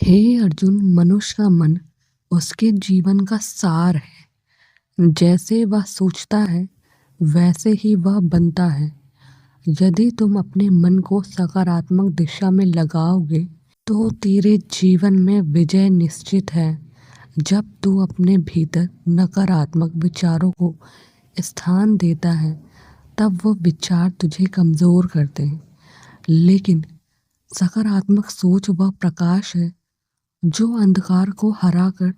हे अर्जुन, मनुष्य का मन उसके जीवन का सार है। जैसे वह सोचता है वैसे ही वह बनता है। यदि तुम अपने मन को सकारात्मक दिशा में लगाओगे तो तेरे जीवन में विजय निश्चित है। जब तू अपने भीतर नकारात्मक विचारों को स्थान देता है तब वो विचार तुझे कमज़ोर करते हैं, लेकिन सकारात्मक सोच वह प्रकाश है जो अंधकार को हराकर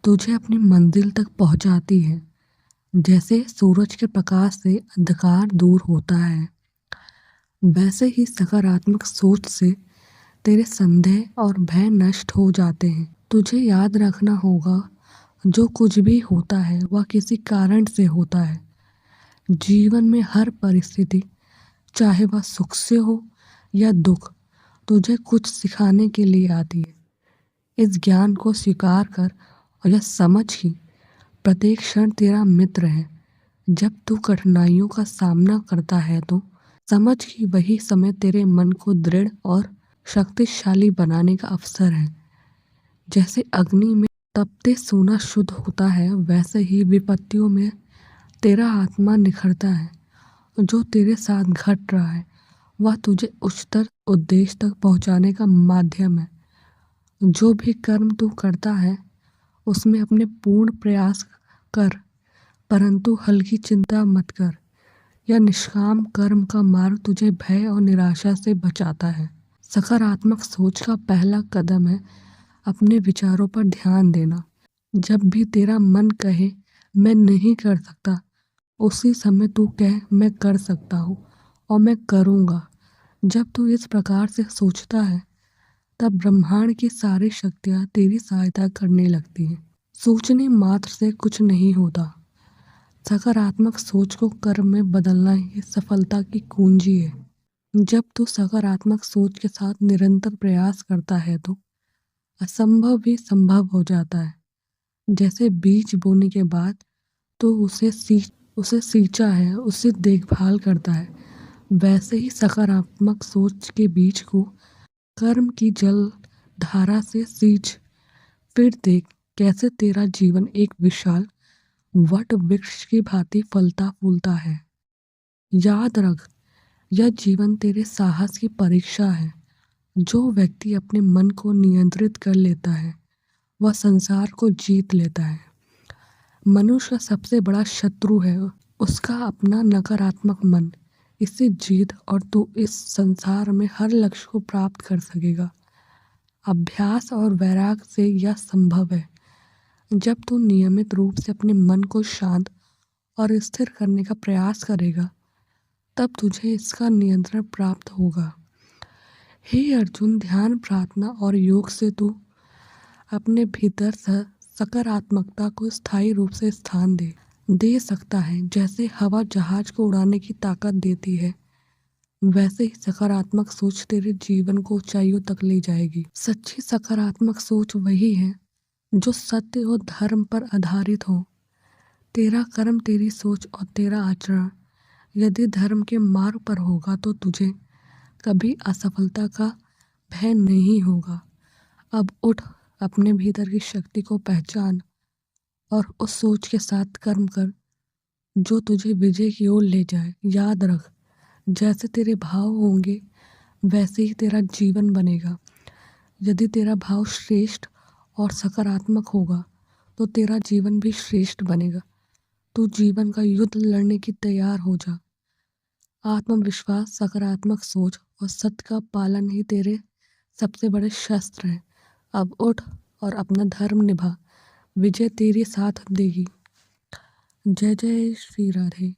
तुझे अपनी मंजिल तक पहुंचाती है। जैसे सूरज के प्रकाश से अंधकार दूर होता है, वैसे ही सकारात्मक सोच से तेरे संदेह और भय नष्ट हो जाते हैं। तुझे याद रखना होगा, जो कुछ भी होता है वह किसी कारण से होता है। जीवन में हर परिस्थिति, चाहे वह सुख से हो या दुख, तुझे कुछ सिखाने के लिए आती है। इस ज्ञान को स्वीकार कर और यह समझ कि प्रत्येक क्षण तेरा मित्र है। जब तू कठिनाइयों का सामना करता है तो समझ कि वही समय तेरे मन को दृढ़ और शक्तिशाली बनाने का अवसर है। जैसे अग्नि में तपते सोना शुद्ध होता है, वैसे ही विपत्तियों में तेरा आत्मा निखरता है। जो तेरे साथ घट रहा है वह तुझे उच्चतर उद्देश्य तक पहुंचाने का माध्यम है। जो भी कर्म तू करता है उसमें अपने पूर्ण प्रयास कर, परंतु हल्की चिंता मत कर। यह निष्काम कर्म का मार्ग तुझे भय और निराशा से बचाता है। सकारात्मक सोच का पहला कदम है अपने विचारों पर ध्यान देना। जब भी तेरा मन कहे मैं नहीं कर सकता, उसी समय तू कह मैं कर सकता हूँ और मैं करूँगा। जब तू इस प्रकार से सोचता है तब ब्रह्मांड की सारी शक्तियाँ तेरी सहायता करने लगती हैं। सोचने मात्र से कुछ नहीं होता। सकारात्मक सोच को कर्म में बदलना ही सफलता की कुंजी है। जब तू सकारात्मक सोच के साथ निरंतर प्रयास करता है तो असंभव भी संभव हो जाता है। जैसे बीज बोने के बाद तो उसे सींचा है, उसे देखभाल करता है, वैसे ही सकारात्मक सोच के बीज को कर्म की जल धारा से सींच। फिर देख कैसे तेरा जीवन एक विशाल वट वृक्ष की भांति फलता फूलता है। याद रख, यह जीवन तेरे साहस की परीक्षा है। जो व्यक्ति अपने मन को नियंत्रित कर लेता है वह संसार को जीत लेता है। मनुष्य का सबसे बड़ा शत्रु है उसका अपना नकारात्मक मन। इसे जीत और तू इस संसार में हर लक्ष्य को प्राप्त कर सकेगा। अभ्यास और वैराग्य से यह संभव है। जब तू नियमित रूप से अपने मन को शांत और स्थिर करने का प्रयास करेगा तब तुझे इसका नियंत्रण प्राप्त होगा। हे अर्जुन, ध्यान, प्रार्थना और योग से तू अपने भीतर सकारात्मकता को स्थायी रूप से स्थान दे सकता है। जैसे हवा जहाज को उड़ाने की ताकत देती है, वैसे ही सकारात्मक सोच तेरे जीवन को ऊंचाइयों तक ले जाएगी। सच्ची सकारात्मक सोच वही है जो सत्य और धर्म पर आधारित हो। तेरा कर्म, तेरी सोच और तेरा आचरण यदि धर्म के मार्ग पर होगा तो तुझे कभी असफलता का भय नहीं होगा। अब उठ, अपने भीतर की शक्ति को पहचान और उस सोच के साथ कर्म कर जो तुझे विजय की ओर ले जाए। याद रख, जैसे तेरे भाव होंगे वैसे ही तेरा जीवन बनेगा। यदि तेरा भाव श्रेष्ठ और सकारात्मक होगा तो तेरा जीवन भी श्रेष्ठ बनेगा। तू जीवन का युद्ध लड़ने की तैयार हो जा। आत्मविश्वास, सकारात्मक सोच और सत्य का पालन ही तेरे सबसे बड़े शस्त्र हैं। अब उठ और अपना धर्म निभा, विजय तेरे साथ देगी। जय जय श्री राधे।